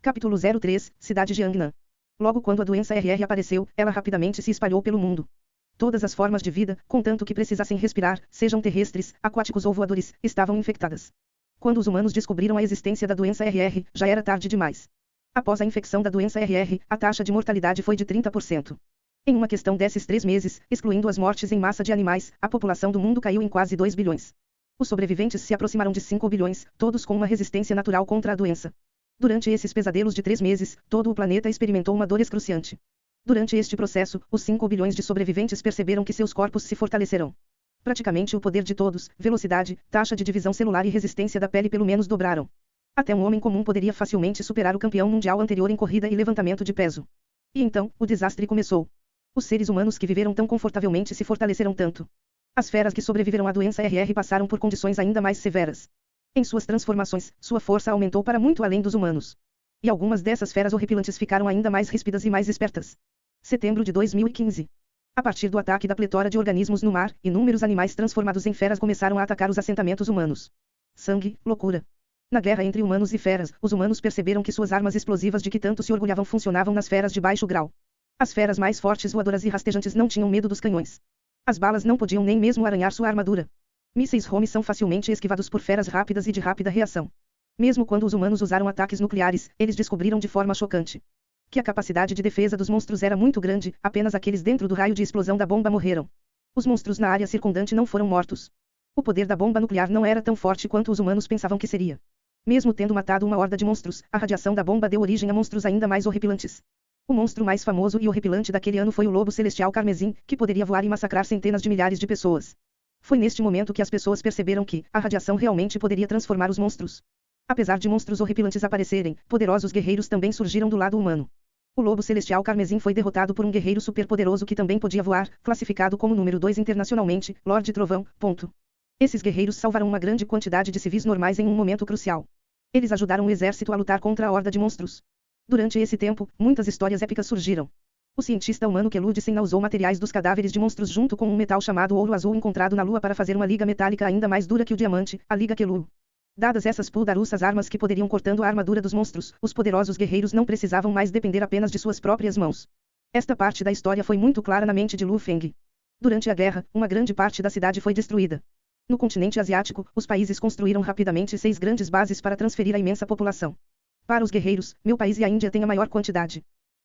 Capítulo 03, Cidade de Yangnan. Logo quando a doença RR apareceu, ela rapidamente se espalhou pelo mundo. Todas as formas de vida, contanto que precisassem respirar, sejam terrestres, aquáticos ou voadores, estavam infectadas. Quando os humanos descobriram a existência da doença RR, já era tarde demais. Após a infecção da doença RR, a taxa de mortalidade foi de 30%. Em uma questão desses 3 meses, excluindo as mortes em massa de animais, a população do mundo caiu em quase 2 bilhões. Os sobreviventes se aproximaram de 5 bilhões, todos com uma resistência natural contra a doença. Durante esses pesadelos de 3 meses, todo o planeta experimentou uma dor excruciante. Durante este processo, os 5 bilhões de sobreviventes perceberam que seus corpos se fortalecerão. Praticamente o poder de todos, velocidade, taxa de divisão celular e resistência da pele pelo menos dobraram. Até um homem comum poderia facilmente superar o campeão mundial anterior em corrida e levantamento de peso. E então, o desastre começou. Os seres humanos que viveram tão confortavelmente se fortaleceram tanto. As feras que sobreviveram à doença RR passaram por condições ainda mais severas. Em suas transformações, sua força aumentou para muito além dos humanos. E algumas dessas feras horripilantes ficaram ainda mais ríspidas e mais espertas. Setembro de 2015. A partir do ataque da pletora de organismos no mar, inúmeros animais transformados em feras começaram a atacar os assentamentos humanos. Sangue, loucura. Na guerra entre humanos e feras, os humanos perceberam que suas armas explosivas de que tanto se orgulhavam funcionavam nas feras de baixo grau. As feras mais fortes, voadoras e rastejantes não tinham medo dos canhões. As balas não podiam nem mesmo arranhar sua armadura. Mísseis Home são facilmente esquivados por feras rápidas e de rápida reação. Mesmo quando os humanos usaram ataques nucleares, eles descobriram de forma chocante que a capacidade de defesa dos monstros era muito grande, apenas aqueles dentro do raio de explosão da bomba morreram. Os monstros na área circundante não foram mortos. O poder da bomba nuclear não era tão forte quanto os humanos pensavam que seria. Mesmo tendo matado uma horda de monstros, a radiação da bomba deu origem a monstros ainda mais horripilantes. O monstro mais famoso e horripilante daquele ano foi o lobo celestial carmesim, que poderia voar e massacrar centenas de milhares de pessoas. Foi neste momento que as pessoas perceberam que a radiação realmente poderia transformar os monstros. Apesar de monstros horripilantes aparecerem, poderosos guerreiros também surgiram do lado humano. O lobo celestial carmesim foi derrotado por um guerreiro superpoderoso que também podia voar, classificado como número 2 internacionalmente, Lorde Trovão. Esses guerreiros salvaram uma grande quantidade de civis normais em um momento crucial. Eles ajudaram o exército a lutar contra a horda de monstros. Durante esse tempo, muitas histórias épicas surgiram. O cientista humano Kelud Senna usou materiais dos cadáveres de monstros junto com um metal chamado ouro azul encontrado na Lua para fazer uma liga metálica ainda mais dura que o diamante, a liga Kelu. Dadas essas poderosas armas que poderiam cortando a armadura dos monstros, os poderosos guerreiros não precisavam mais depender apenas de suas próprias mãos. Esta parte da história foi muito clara na mente de Lu Feng. Durante a guerra, uma grande parte da cidade foi destruída. No continente asiático, os países construíram rapidamente 6 grandes bases para transferir a imensa população. Para os guerreiros, meu país e a Índia têm a maior quantidade.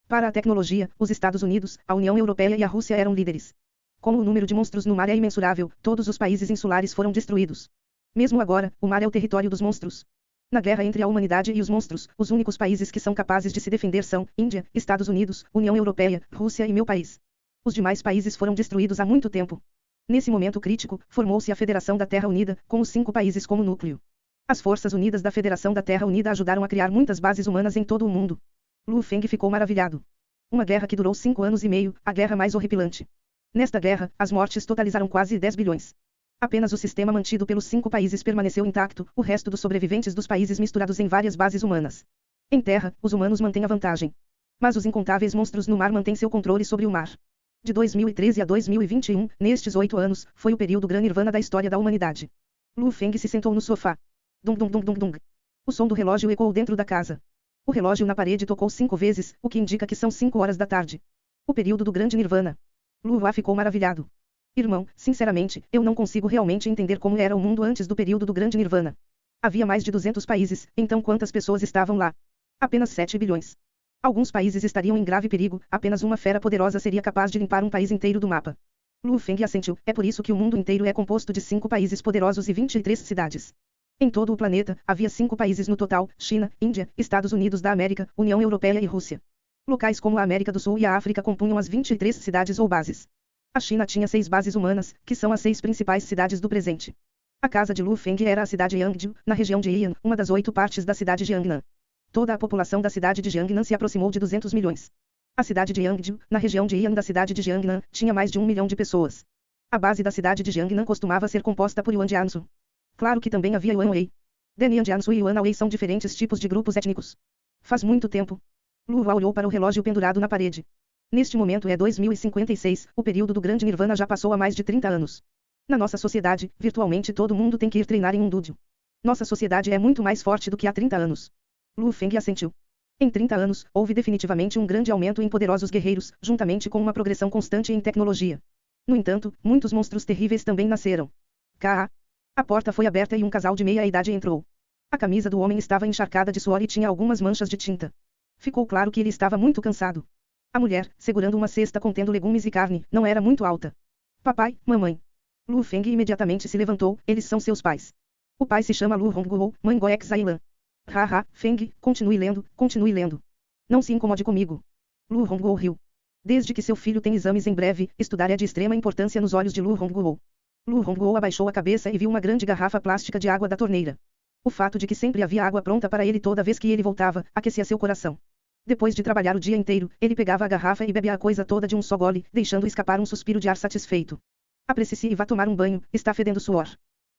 Para a tecnologia, os Estados Unidos, a União Europeia e a Rússia eram líderes. Como o número de monstros no mar é imensurável, todos os países insulares foram destruídos. Mesmo agora, o mar é o território dos monstros. Na guerra entre a humanidade e os monstros, os únicos países que são capazes de se defender são Índia, Estados Unidos, União Europeia, Rússia e meu país. Os demais países foram destruídos há muito tempo. Nesse momento crítico, formou-se a Federação da Terra Unida, com os 5 países como núcleo. As Forças Unidas da Federação da Terra Unida ajudaram a criar muitas bases humanas em todo o mundo. Lu Feng ficou maravilhado. Uma guerra que durou 5 anos e meio, a guerra mais horripilante. Nesta guerra, as mortes totalizaram quase 10 bilhões. Apenas o sistema mantido pelos 5 países permaneceu intacto, o resto dos sobreviventes dos países misturados em várias bases humanas. Em terra, os humanos mantêm a vantagem. Mas os incontáveis monstros no mar mantêm seu controle sobre o mar. De 2013 a 2021, nestes 8 anos, foi o período Gran Nirvana da história da humanidade. Lu Feng se sentou no sofá. Dung dung dung dung dung. O som do relógio ecoou dentro da casa. O relógio na parede tocou 5 vezes, o que indica que são 5 horas da tarde. O período do grande Nirvana. Lu Hua ficou maravilhado. Irmão, sinceramente, eu não consigo realmente entender como era o mundo antes do período do grande Nirvana. Havia mais de 200 países, então quantas pessoas estavam lá? Apenas 7 bilhões. Alguns países estariam em grave perigo, apenas uma fera poderosa seria capaz de limpar um país inteiro do mapa. Lu Feng assentiu, é por isso que o mundo inteiro é composto de 5 países poderosos e 23 cidades. Em todo o planeta, havia 5 países no total: China, Índia, Estados Unidos da América, União Europeia e Rússia. Locais como a América do Sul e a África compunham as 23 cidades ou bases. A China tinha 6 bases humanas, que são as 6 principais cidades do presente. A casa de Lu Feng era a cidade Yangzhou, na região de Yian, uma das 8 partes da cidade de Yangnan. Toda a população da cidade de Jiangnan se aproximou de 200 milhões. A cidade de Yangzhou, na região de Yian da cidade de Jiangnan, tinha mais de 1 milhão de pessoas. A base da cidade de Jiangnan costumava ser composta por Yuan Jiansu. Claro que também havia Yuan Wei. Danian Jiansu e Yuan Wei são diferentes tipos de grupos étnicos. Faz muito tempo. Lu Hua olhou para o relógio pendurado na parede. Neste momento é 2056, o período do grande Nirvana já passou há mais de 30 anos. Na nossa sociedade, virtualmente todo mundo tem que ir treinar em um dojo. Nossa sociedade é muito mais forte do que há 30 anos. Lu Feng assentiu. Em 30 anos, houve definitivamente um grande aumento em poderosos guerreiros, juntamente com uma progressão constante em tecnologia. No entanto, muitos monstros terríveis também nasceram. K.A. A porta foi aberta e um casal de meia-idade entrou. A camisa do homem estava encharcada de suor e tinha algumas manchas de tinta. Ficou claro que ele estava muito cansado. A mulher, segurando uma cesta contendo legumes e carne, não era muito alta. Papai, mamãe. Lu Feng imediatamente se levantou, eles são seus pais. O pai se chama Lu Hongguo, mãe Goek Zailan. Haha, Feng, continue lendo, continue lendo. Não se incomode comigo. Lu Hongguo riu. Desde que seu filho tem exames em breve, estudar é de extrema importância nos olhos de Lu Hongguo. Lu Hongguo abaixou a cabeça e viu uma grande garrafa plástica de água da torneira. O fato de que sempre havia água pronta para ele toda vez que ele voltava, aquecia seu coração. Depois de trabalhar o dia inteiro, ele pegava a garrafa e bebia a coisa toda de um só gole, deixando escapar um suspiro de ar satisfeito. Apresse-se e vá tomar um banho, está fedendo suor.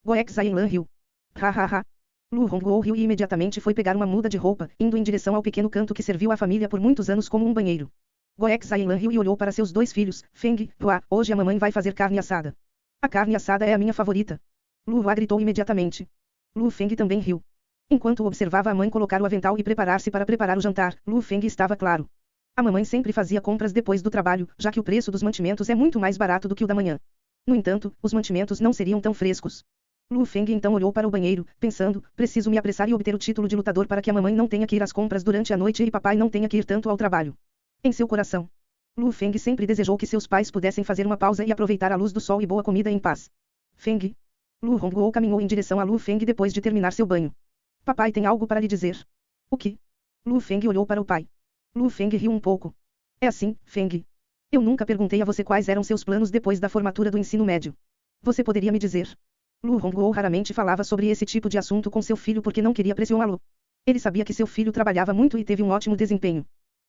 Goek Zailan riu. Ha. Lu Hongguo riu e imediatamente foi pegar uma muda de roupa, indo em direção ao pequeno canto que serviu à família por muitos anos como um banheiro. Goek Zailan riu e olhou para seus dois filhos. Feng, Hua, hoje a mamãe vai fazer carne assada. A carne assada é a minha favorita. Lu Hua gritou imediatamente. Lu Feng também riu. Enquanto observava a mãe colocar o avental e preparar-se para preparar o jantar, Lu Feng estava claro. A mamãe sempre fazia compras depois do trabalho, já que o preço dos mantimentos é muito mais barato do que o da manhã. No entanto, os mantimentos não seriam tão frescos. Lu Feng então olhou para o banheiro, pensando, preciso me apressar e obter o título de lutador para que a mamãe não tenha que ir às compras durante a noite e papai não tenha que ir tanto ao trabalho. Em seu coração, Lu Feng sempre desejou que seus pais pudessem fazer uma pausa e aproveitar a luz do sol e boa comida em paz. Feng. Lu Hongguo caminhou em direção a Lu Feng depois de terminar seu banho. Papai tem algo para lhe dizer. O que? Lu Feng olhou para o pai. Lu Feng riu um pouco. É assim, Feng. Eu nunca perguntei a você quais eram seus planos depois da formatura do ensino médio. Você poderia me dizer? Lu Hongguo raramente falava sobre esse tipo de assunto com seu filho porque não queria pressioná-lo. Ele sabia que seu filho trabalhava muito e teve um ótimo desempenho.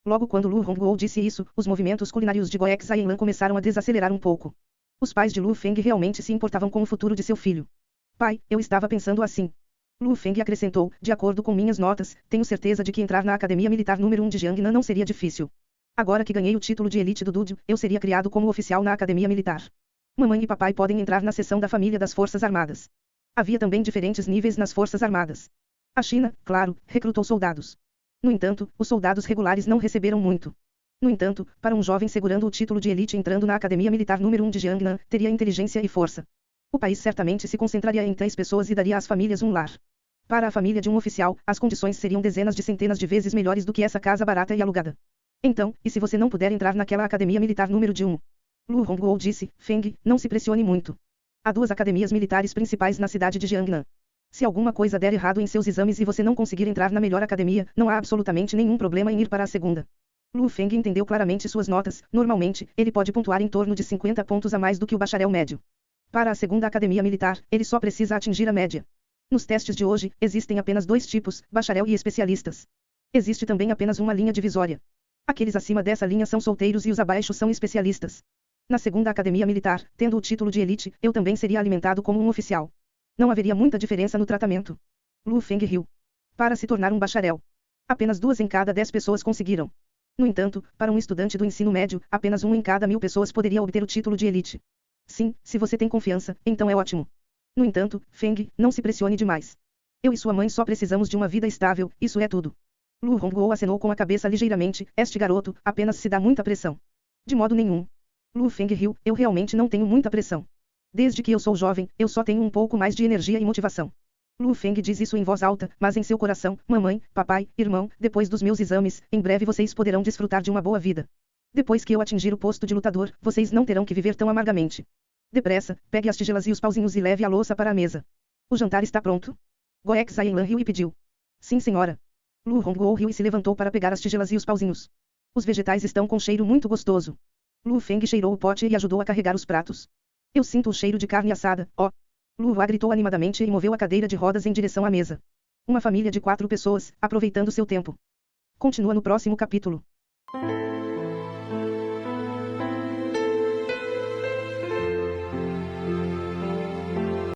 Logo quando Lu Hongguo disse isso, os movimentos culinários de Goek Zailan começaram a desacelerar um pouco. Os pais de Lu Feng realmente se importavam com o futuro de seu filho. Pai, eu estava pensando assim. Lu Feng acrescentou, de acordo com minhas notas, tenho certeza de que entrar na Academia Militar número 1 de Jiangnan não seria difícil. Agora que ganhei o título de elite do Dudio, eu seria criado como oficial na Academia Militar. Mamãe e papai podem entrar na seção da família das Forças Armadas. Havia também diferentes níveis nas Forças Armadas. A China, claro, recrutou soldados. No entanto, os soldados regulares não receberam muito. No entanto, para um jovem segurando o título de elite entrando na Academia Militar número 1 de Jiangnan, teria inteligência e força. O país certamente se concentraria em 3 pessoas e daria às famílias um lar. Para a família de um oficial, as condições seriam dezenas de centenas de vezes melhores do que essa casa barata e alugada. Então, e se você não puder entrar naquela Academia Militar número de 1? Lu Hongguo disse, Feng, não se pressione muito. Há 2 academias militares principais na cidade de Jiangnan. Se alguma coisa der errado em seus exames e você não conseguir entrar na melhor academia, não há absolutamente nenhum problema em ir para a segunda. Lu Feng entendeu claramente suas notas. Normalmente, ele pode pontuar em torno de 50 pontos a mais do que o bacharel médio. Para a segunda academia militar, ele só precisa atingir a média. Nos testes de hoje, existem apenas 2 tipos, bacharel e especialistas. Existe também apenas uma linha divisória. Aqueles acima dessa linha são solteiros e os abaixo são especialistas. Na segunda academia militar, tendo o título de elite, eu também seria alimentado como um oficial. Não haveria muita diferença no tratamento. Lu Feng riu. Para se tornar um bacharel, apenas 2 em cada 10 pessoas conseguiram. No entanto, para um estudante do ensino médio, apenas 1 em cada 1000 pessoas poderia obter o título de elite. Sim, se você tem confiança, então é ótimo. No entanto, Feng, não se pressione demais. Eu e sua mãe só precisamos de uma vida estável, isso é tudo. Lu Hongguo acenou com a cabeça ligeiramente, este garoto, apenas se dá muita pressão. De modo nenhum. Lu Feng riu, eu realmente não tenho muita pressão. Desde que eu sou jovem, eu só tenho um pouco mais de energia e motivação. Lu Feng diz isso em voz alta, mas em seu coração, mamãe, papai, irmão, depois dos meus exames, em breve vocês poderão desfrutar de uma boa vida. Depois que eu atingir o posto de lutador, vocês não terão que viver tão amargamente. Depressa, pegue as tigelas e os pauzinhos e leve a louça para a mesa. O jantar está pronto? Goek Zailan riu e pediu. Sim, senhora. Lu Hongguo riu e se levantou para pegar as tigelas e os pauzinhos. Os vegetais estão com cheiro muito gostoso. Lu Feng cheirou o pote e ajudou a carregar os pratos. Eu sinto o cheiro de carne assada, ó. Lu Hua gritou animadamente e moveu a cadeira de rodas em direção à mesa. Uma família de 4 pessoas, aproveitando seu tempo. Continua no próximo capítulo.